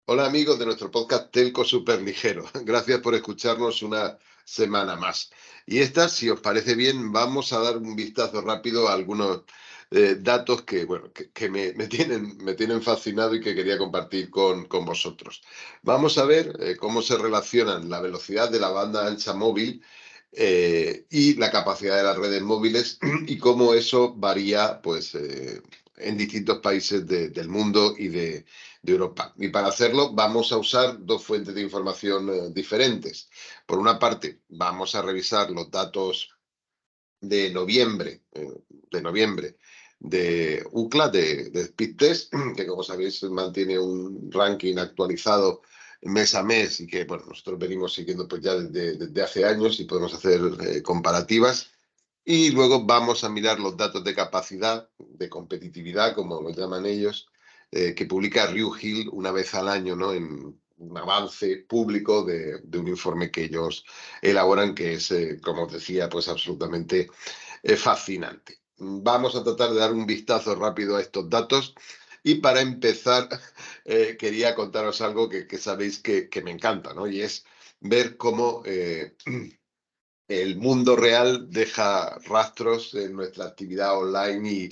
Hola amigos de nuestro podcast Telco Superligero. Gracias por escucharnos una semana más. Y esta, si os parece bien, vamos a dar un vistazo rápido a algunos datos que, bueno, que me tienen fascinado y que quería compartir con vosotros. Vamos a ver cómo se relacionan la velocidad de la banda ancha móvil y la capacidad de las redes móviles y cómo eso varía, pues, en distintos países del mundo y de Europa. Y para hacerlo vamos a usar dos fuentes de información diferentes. Por una parte, vamos a revisar los datos de noviembre, de UCLA, de Speed Test, que como sabéis mantiene un ranking actualizado mes a mes y que bueno, nosotros venimos siguiendo pues ya desde hace años y podemos hacer comparativas. Y luego vamos a mirar los datos de capacidad, de competitividad, como lo llaman ellos, que publica Ryu Hill una vez al año, ¿no? En un avance público de un informe que ellos elaboran, que es, como os decía, pues absolutamente fascinante. Vamos a tratar de dar un vistazo rápido a estos datos y para empezar quería contaros algo que sabéis que me encanta, ¿no? Y es ver cómo el mundo real deja rastros en nuestra actividad online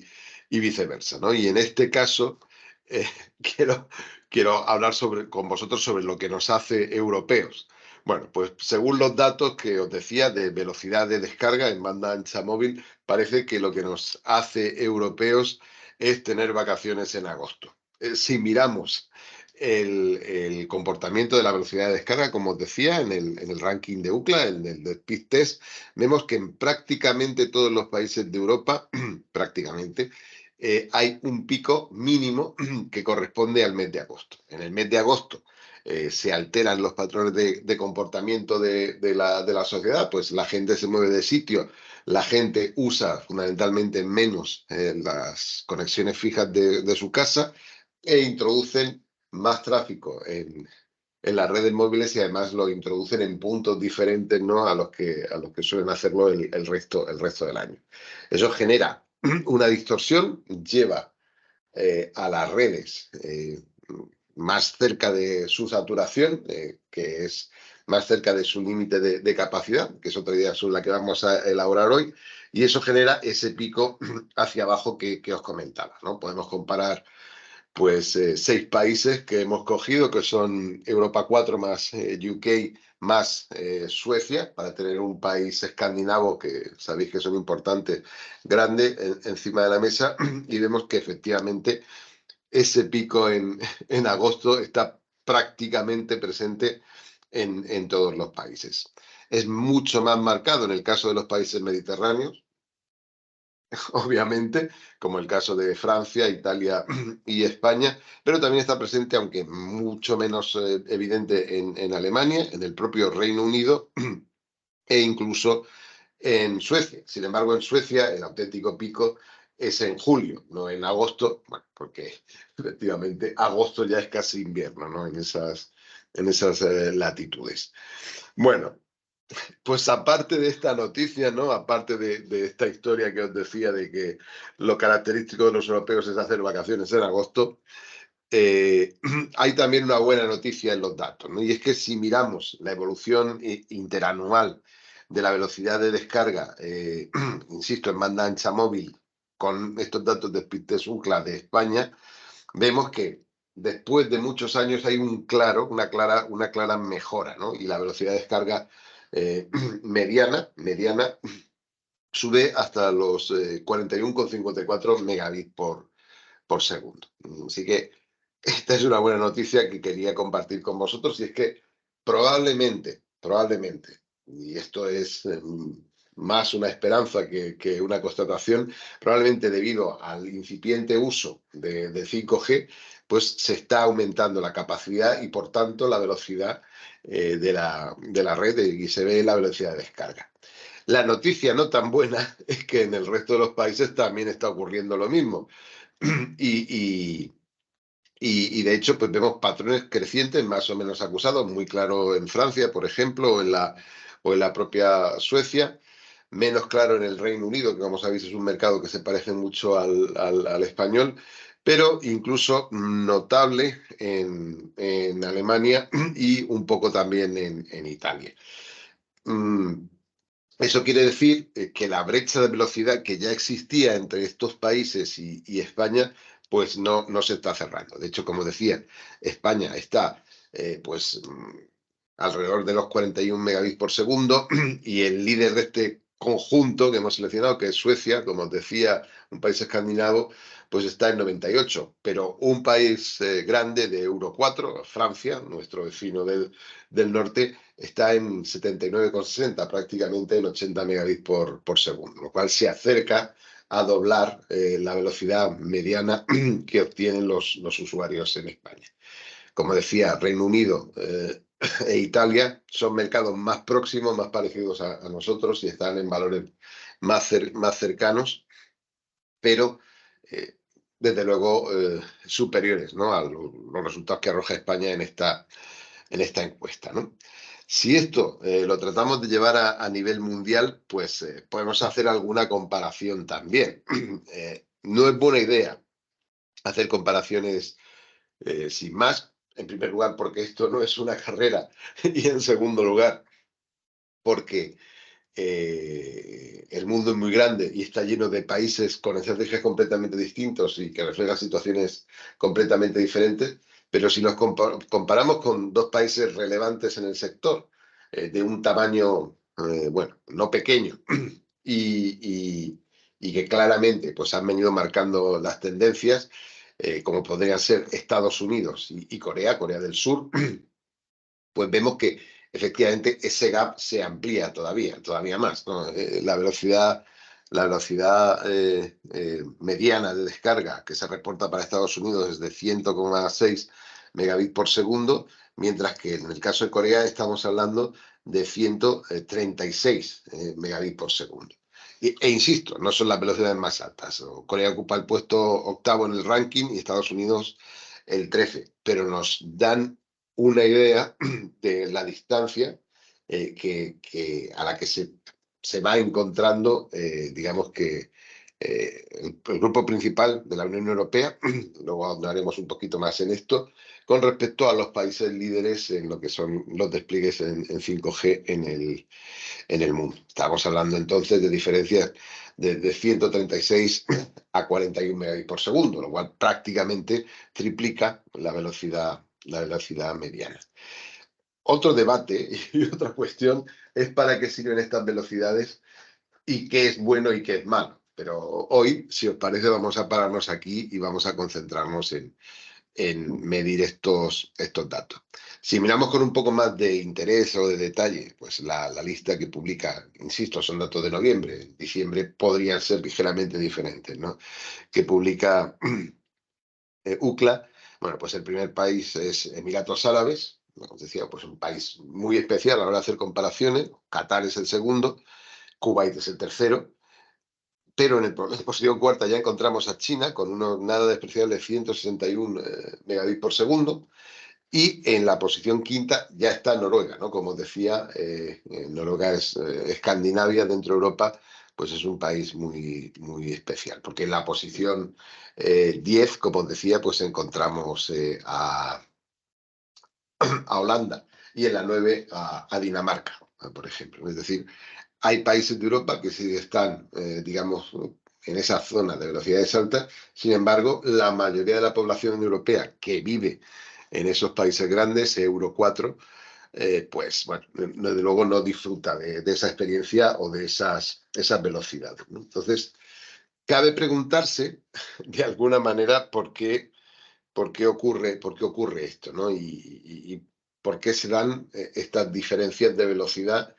y viceversa, ¿no? Y en este caso eh, quiero, quiero hablar con vosotros sobre lo que nos hace europeos. Bueno, pues según los datos que os decía de velocidad de descarga en banda ancha móvil, parece que lo que nos hace europeos es tener vacaciones en agosto. Si miramos el comportamiento de la velocidad de descarga, como os decía, en el ranking de UCLA, en el de Speed Test, vemos que en prácticamente todos los países de Europa, prácticamente, hay un pico mínimo que corresponde al mes de agosto. En el mes de agosto se alteran los patrones de comportamiento de la sociedad, pues la gente se mueve de sitio, la gente usa fundamentalmente menos las conexiones fijas de su casa e introducen más tráfico en las redes móviles y además lo introducen en puntos diferentes, ¿no? a los que suelen hacerlo el resto del año. Eso genera una distorsión, lleva a las redes más cerca de su saturación, que es más cerca de su límite de capacidad, que es otra idea sobre la que vamos a elaborar hoy, y eso genera ese pico hacia abajo que os comentaba, ¿no? Podemos comparar pues 6 países que hemos cogido, que son Europa 4 más UK más Suecia, para tener un país escandinavo que sabéis que son importantes, grande, encima de la mesa, y vemos que efectivamente ese pico en agosto está prácticamente presente en todos los países. Es mucho más marcado en el caso de los países mediterráneos, obviamente, como el caso de Francia, Italia y España, pero también está presente, aunque mucho menos evidente, en Alemania, en el propio Reino Unido e incluso en Suecia. Sin embargo, en Suecia el auténtico pico es en julio, no en agosto, bueno, porque efectivamente agosto ya es casi invierno, ¿no? En esas latitudes. Bueno, pues aparte de esta noticia, ¿no? Aparte de esta historia que os decía de que lo característico de los europeos es hacer vacaciones en agosto, hay también una buena noticia en los datos, ¿no? Y es que si miramos la evolución interanual de la velocidad de descarga, insisto, en banda ancha móvil, con estos datos de Speedtest UCLA de España, vemos que después de muchos años hay una clara mejora, ¿no? Y la velocidad de descarga mediana sube hasta los 41,54 megabits por segundo. Así que esta es una buena noticia que quería compartir con vosotros, y es que probablemente, y esto es más una esperanza que una constatación, probablemente debido al incipiente uso de 5G, pues se está aumentando la capacidad y por tanto la velocidad de la red, y se ve la velocidad de descarga. La noticia no tan buena es que en el resto de los países también está ocurriendo lo mismo. Y, y de hecho, pues vemos patrones crecientes más o menos acusados, muy claro en Francia, por ejemplo, o en la propia Suecia, menos claro en el Reino Unido, que como sabéis es un mercado que se parece mucho al español, pero incluso notable en Alemania y un poco también en Italia. Eso quiere decir que la brecha de velocidad que ya existía entre estos países y España, pues no se está cerrando. De hecho, como decía, España está pues alrededor de los 41 megabits por segundo y el líder de este conjunto que hemos seleccionado, que es Suecia, como os decía, un país escandinavo, pues está en 98. Pero un país grande de Euro 4, Francia, nuestro vecino del norte, está en 79,60, prácticamente en 80 megabits por segundo, lo cual se acerca a doblar la velocidad mediana que obtienen los usuarios en España. Como decía, Reino Unido e Italia son mercados más próximos, más parecidos a nosotros y están en valores más cercanos, pero desde luego superiores, ¿no?, a los resultados que arroja España en esta encuesta, ¿no? Si esto lo tratamos de llevar a nivel mundial, pues podemos hacer alguna comparación también. No es buena idea hacer comparaciones sin más. En primer lugar, porque esto no es una carrera. Y en segundo lugar, porque el mundo es muy grande y está lleno de países con estrategias completamente distintos y que reflejan situaciones completamente diferentes. Pero si nos comparamos con dos países relevantes en el sector, de un tamaño, bueno, no pequeño, y que claramente pues, han venido marcando las tendencias, como podrían ser Estados Unidos y Corea del Sur, pues vemos que efectivamente ese gap se amplía todavía más, ¿no? La velocidad mediana de descarga que se reporta para Estados Unidos es de 100,6 megabits por segundo, mientras que en el caso de Corea estamos hablando de 136 megabits por segundo. E insisto, no son las velocidades más altas. Corea ocupa el puesto octavo en el ranking y Estados Unidos el 13, pero nos dan una idea de la distancia a la que se va encontrando, digamos que el grupo principal de la Unión Europea, luego hablaremos un poquito más en esto, con respecto a los países líderes en lo que son los despliegues en 5G en el mundo. Estamos hablando entonces de diferencias de 136 a 41 megabits por segundo, lo cual prácticamente triplica la velocidad mediana. Otro debate y otra cuestión es para qué sirven estas velocidades y qué es bueno y qué es malo. Pero hoy, si os parece, vamos a pararnos aquí y vamos a concentrarnos en medir estos datos. Si miramos con un poco más de interés o de detalle, pues la lista que publica, insisto, son datos de noviembre, en diciembre podrían ser ligeramente diferentes, ¿no?, que publica UCLA. Bueno, pues el primer país es Emiratos Árabes, como os decía, pues un país muy especial a la hora de hacer comparaciones. Qatar es el segundo, Kuwait es el tercero, pero en la posición cuarta ya encontramos a China con unos nada despreciables 161 megabits por segundo. Y en la posición quinta ya está Noruega, ¿no? Como os decía, Noruega es Escandinavia dentro de Europa, pues es un país muy especial, porque en la posición 10, como os decía, pues encontramos a Holanda y en la 9 a Dinamarca, por ejemplo. Es decir, hay países de Europa que sí están, digamos, en esa zona de velocidades altas. Sin embargo, la mayoría de la población europea que vive en esos países grandes, Euro 4, pues bueno, desde luego no disfruta de esa experiencia o de esas velocidades, ¿no? Entonces, cabe preguntarse de alguna manera por qué ocurre esto, ¿no? Y por qué se dan estas diferencias de velocidad.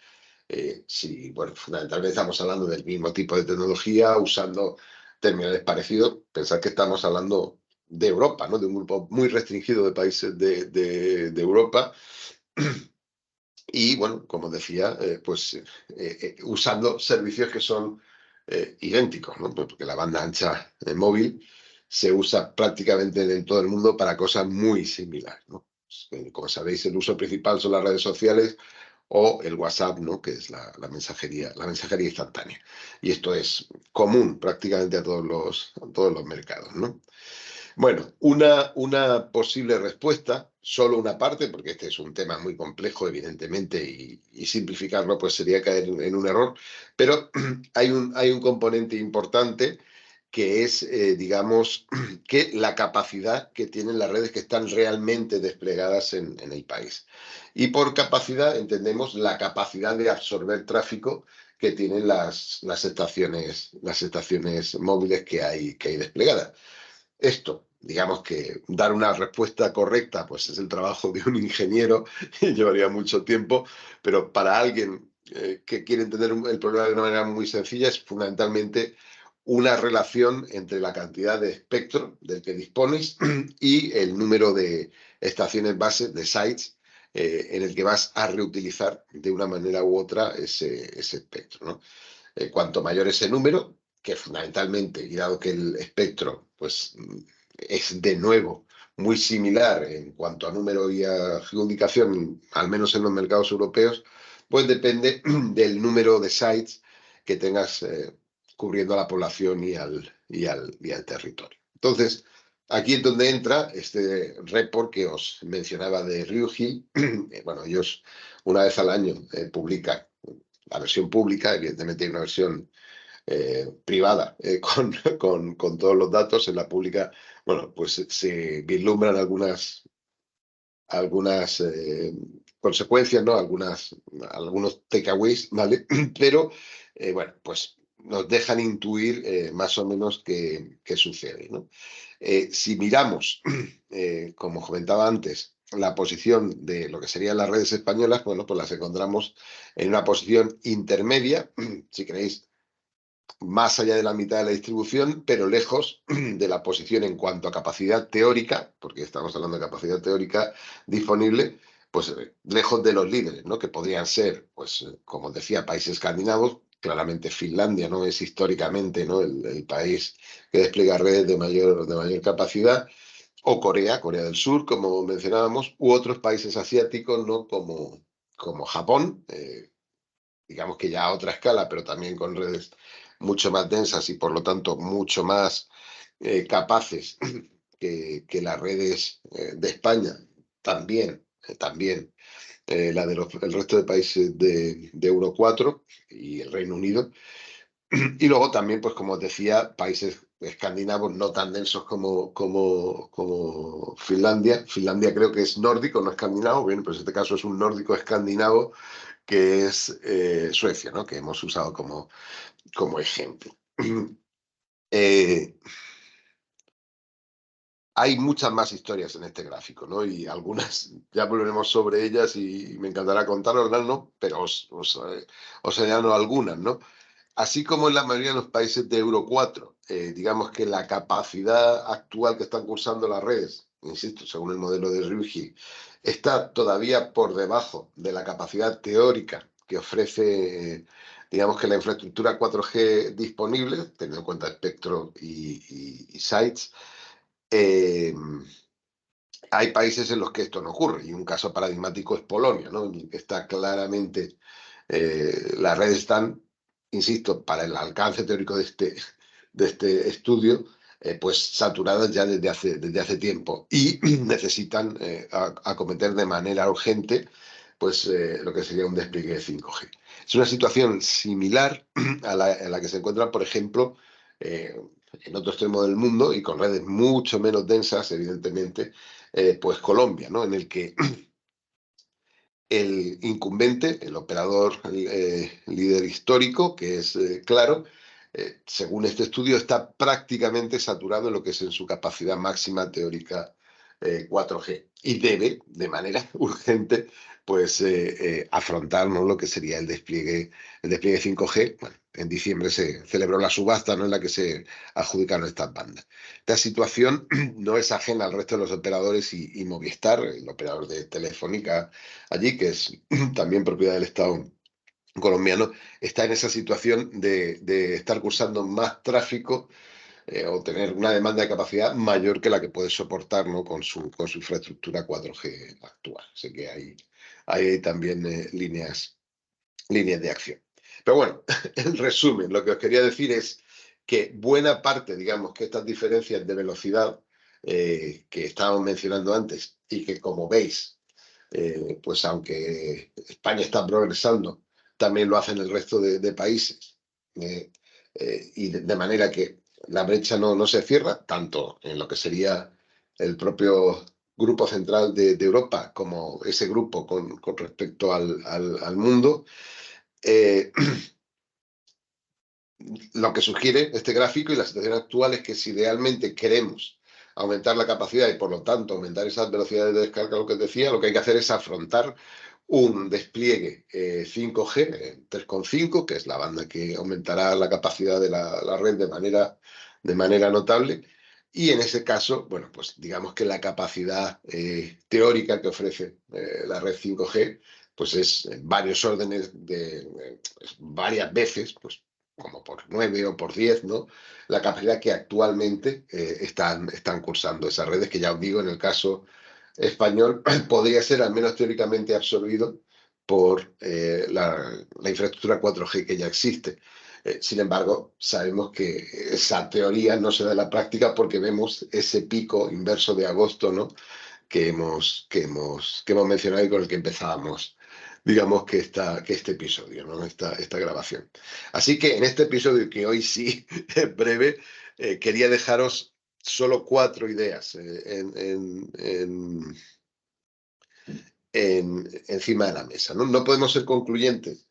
Sí, bueno, fundamentalmente estamos hablando del mismo tipo de tecnología, usando terminales parecidos. Pensad que estamos hablando de Europa, ¿no?, de un grupo muy restringido de países de Europa. Y bueno, como decía, pues usando servicios que son idénticos, ¿no? Porque la banda ancha móvil se usa prácticamente en todo el mundo para cosas muy similares, ¿no? Como sabéis, el uso principal son las redes sociales o el WhatsApp, ¿no?, que es la mensajería instantánea. Y esto es común prácticamente a todos los mercados, ¿no? Bueno, una posible respuesta, solo una parte, porque este es un tema muy complejo, evidentemente, y simplificarlo pues sería caer en un error, pero hay un componente importante que es, digamos, que la capacidad que tienen las redes que están realmente desplegadas en el país. Y por capacidad entendemos la capacidad de absorber tráfico que tienen las estaciones móviles que hay desplegadas. Esto, digamos que dar una respuesta correcta, pues es el trabajo de un ingeniero y llevaría mucho tiempo, pero para alguien que quiere entender el problema de una manera muy sencilla es fundamentalmente una relación entre la cantidad de espectro del que dispones y el número de estaciones base, de sites, en el que vas a reutilizar de una manera u otra ese espectro, ¿no? Cuanto mayor ese número, que fundamentalmente, y dado que el espectro pues, es de nuevo muy similar en cuanto a número y a geoubicación, al menos en los mercados europeos, pues depende del número de sites que tengas cubriendo a la población y al territorio. Entonces, aquí es donde entra este report que os mencionaba de Ryuhil. Bueno, ellos una vez al año publican la versión pública, evidentemente hay una versión privada con todos los datos. En la pública, bueno, pues se vislumbran algunas consecuencias, ¿no? Algunos takeaways, ¿vale? Pero, bueno, pues nos dejan intuir más o menos qué sucede, ¿no? Si miramos, como comentaba antes, la posición de lo que serían las redes españolas, bueno, pues las encontramos en una posición intermedia, si queréis, más allá de la mitad de la distribución, pero lejos de la posición en cuanto a capacidad teórica, porque estamos hablando de capacidad teórica disponible, pues lejos de los líderes, ¿no? Que podrían ser, pues, como decía, países escandinavos. Claramente Finlandia no es históricamente, ¿no? el país que despliega redes de mayor capacidad, o Corea del Sur, como mencionábamos, u otros países asiáticos, ¿no? Como Japón, digamos que ya a otra escala, pero también con redes mucho más densas y por lo tanto mucho más capaces que las redes de España, también la del resto de países de Euro 4 y el Reino Unido. Y luego también, pues como os decía, países escandinavos no tan densos como Finlandia. Finlandia creo que es nórdico, no escandinavo. Bien, pues en este caso es un nórdico escandinavo que es Suecia, ¿no? Que hemos usado como ejemplo. Eh, Hay muchas más historias en este gráfico, ¿no? Y algunas ya volveremos sobre ellas y me encantará contaroslas, ¿no? Pero os señalo algunas, ¿no? Así como en la mayoría de los países de Euro 4, digamos que la capacidad actual que están cursando las redes, insisto, según el modelo de Ryuhei, está todavía por debajo de la capacidad teórica que ofrece, digamos que la infraestructura 4G disponible, teniendo en cuenta espectro y sites. eh, Hay países en los que esto no ocurre, y un caso paradigmático es Polonia, ¿no? En el que está claramente, las redes están, insisto, para el alcance teórico de este estudio, pues saturadas ya desde hace tiempo y necesitan acometer de manera urgente pues lo que sería un despliegue de 5G. Es una situación similar a la que se encuentra, por ejemplo, eh, en otro extremo del mundo y con redes mucho menos densas, evidentemente, pues Colombia, ¿no? En el que el incumbente, el operador líder histórico, que es Claro, según este estudio, está prácticamente saturado en lo que es en su capacidad máxima teórica 4G y debe, de manera urgente, pues afrontar, ¿no? Lo que sería el despliegue 5G. Bueno, en diciembre se celebró la subasta, ¿no? En la que se adjudicaron estas bandas. Esta situación no es ajena al resto de los operadores y Movistar, el operador de Telefónica allí, que es también propiedad del Estado colombiano, está en esa situación de estar cursando más tráfico o tener una demanda de capacidad mayor que la que puede soportar, ¿no? con su infraestructura 4G actual. Así que hay también líneas de acción. Pero bueno, en resumen, lo que os quería decir es que buena parte, digamos, que estas diferencias de velocidad que estábamos mencionando antes y que, como veis, pues aunque España está progresando, también lo hacen el resto de países. Y de manera que la brecha no se cierra, tanto en lo que sería el propio grupo central de Europa como ese grupo con respecto al mundo. Eh, lo que sugiere este gráfico y la situación actual es que si realmente queremos aumentar la capacidad y por lo tanto aumentar esas velocidades de descarga, lo que decía, lo que hay que hacer es afrontar un despliegue 5G, 3,5, que es la banda que aumentará la capacidad de la red de manera notable. Y en ese caso, bueno, pues digamos que la capacidad teórica que ofrece la red 5G, pues es varios órdenes varias veces, pues como por 9 o por 10, ¿no? La capacidad que actualmente están cursando esas redes, que ya os digo, en el caso español, podría ser al menos teóricamente absorbido por la infraestructura 4G que ya existe. Sin embargo, sabemos que esa teoría no se da en la práctica porque vemos ese pico inverso de agosto, ¿no? que hemos mencionado y con el que empezábamos, digamos, que este episodio, ¿no? Esta grabación. Así que en este episodio, que hoy sí es breve, quería dejaros solo 4 ideas encima de la mesa. No podemos ser concluyentes,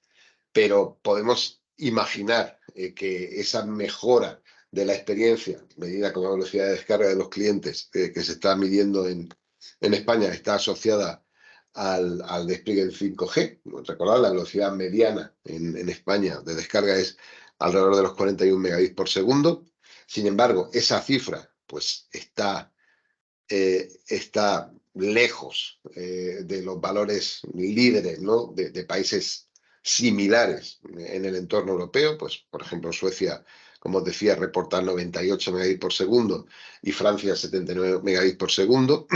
pero podemos imaginar que esa mejora de la experiencia, medida con la velocidad de descarga de los clientes que se está midiendo en España, está asociada al despliegue en 5G. Recordad, la velocidad mediana en España de descarga es alrededor de los 41 megabits por segundo. Sin embargo, esa cifra pues está lejos de los valores líderes, ¿no? de países similares en el entorno europeo. Pues, por ejemplo, Suecia, como os decía, reporta 98 megabits por segundo y Francia 79 megabits por segundo.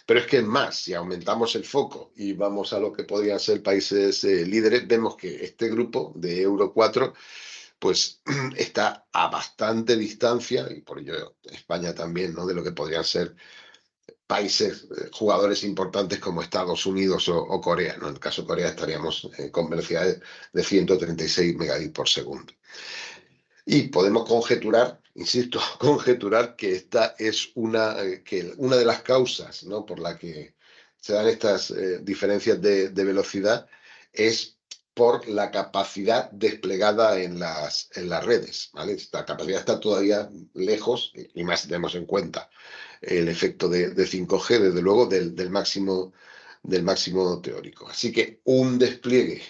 Pero es que es más, si aumentamos el foco y vamos a lo que podrían ser países líderes, vemos que este grupo de Euro 4 pues está a bastante distancia, y por ello España también, ¿no? de lo que podrían ser países, jugadores importantes como Estados Unidos o Corea, ¿no? En el caso de Corea estaríamos con velocidades de 136 megabits por segundo. Y podemos conjeturar, insisto, conjeturar que esta es una de las causas, ¿no? por la que se dan estas diferencias de velocidad es por la capacidad desplegada en las redes, ¿vale? Esta capacidad está todavía lejos, y más si tenemos en cuenta el efecto de 5G, desde luego, del máximo teórico. Así que un despliegue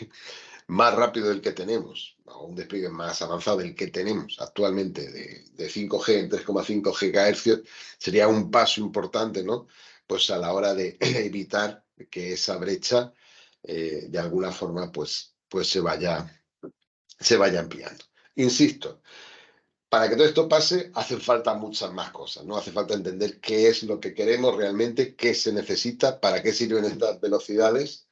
más rápido del que tenemos, o un despliegue más avanzado del que tenemos actualmente de 5G en 3,5 GHz, sería un paso importante, ¿no? Pues a la hora de evitar que esa brecha, de alguna forma, pues se vaya ampliando. Insisto, para que todo esto pase, hacen falta muchas más cosas, ¿no? Hace falta entender qué es lo que queremos realmente, qué se necesita, para qué sirven estas velocidades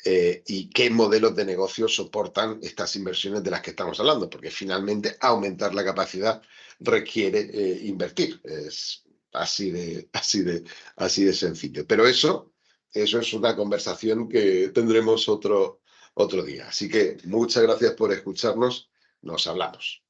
y qué modelos de negocio soportan estas inversiones de las que estamos hablando, porque finalmente aumentar la capacidad requiere invertir. Es así de sencillo. Pero eso es una conversación que tendremos otro día. Así que muchas gracias por escucharnos. Nos hablamos.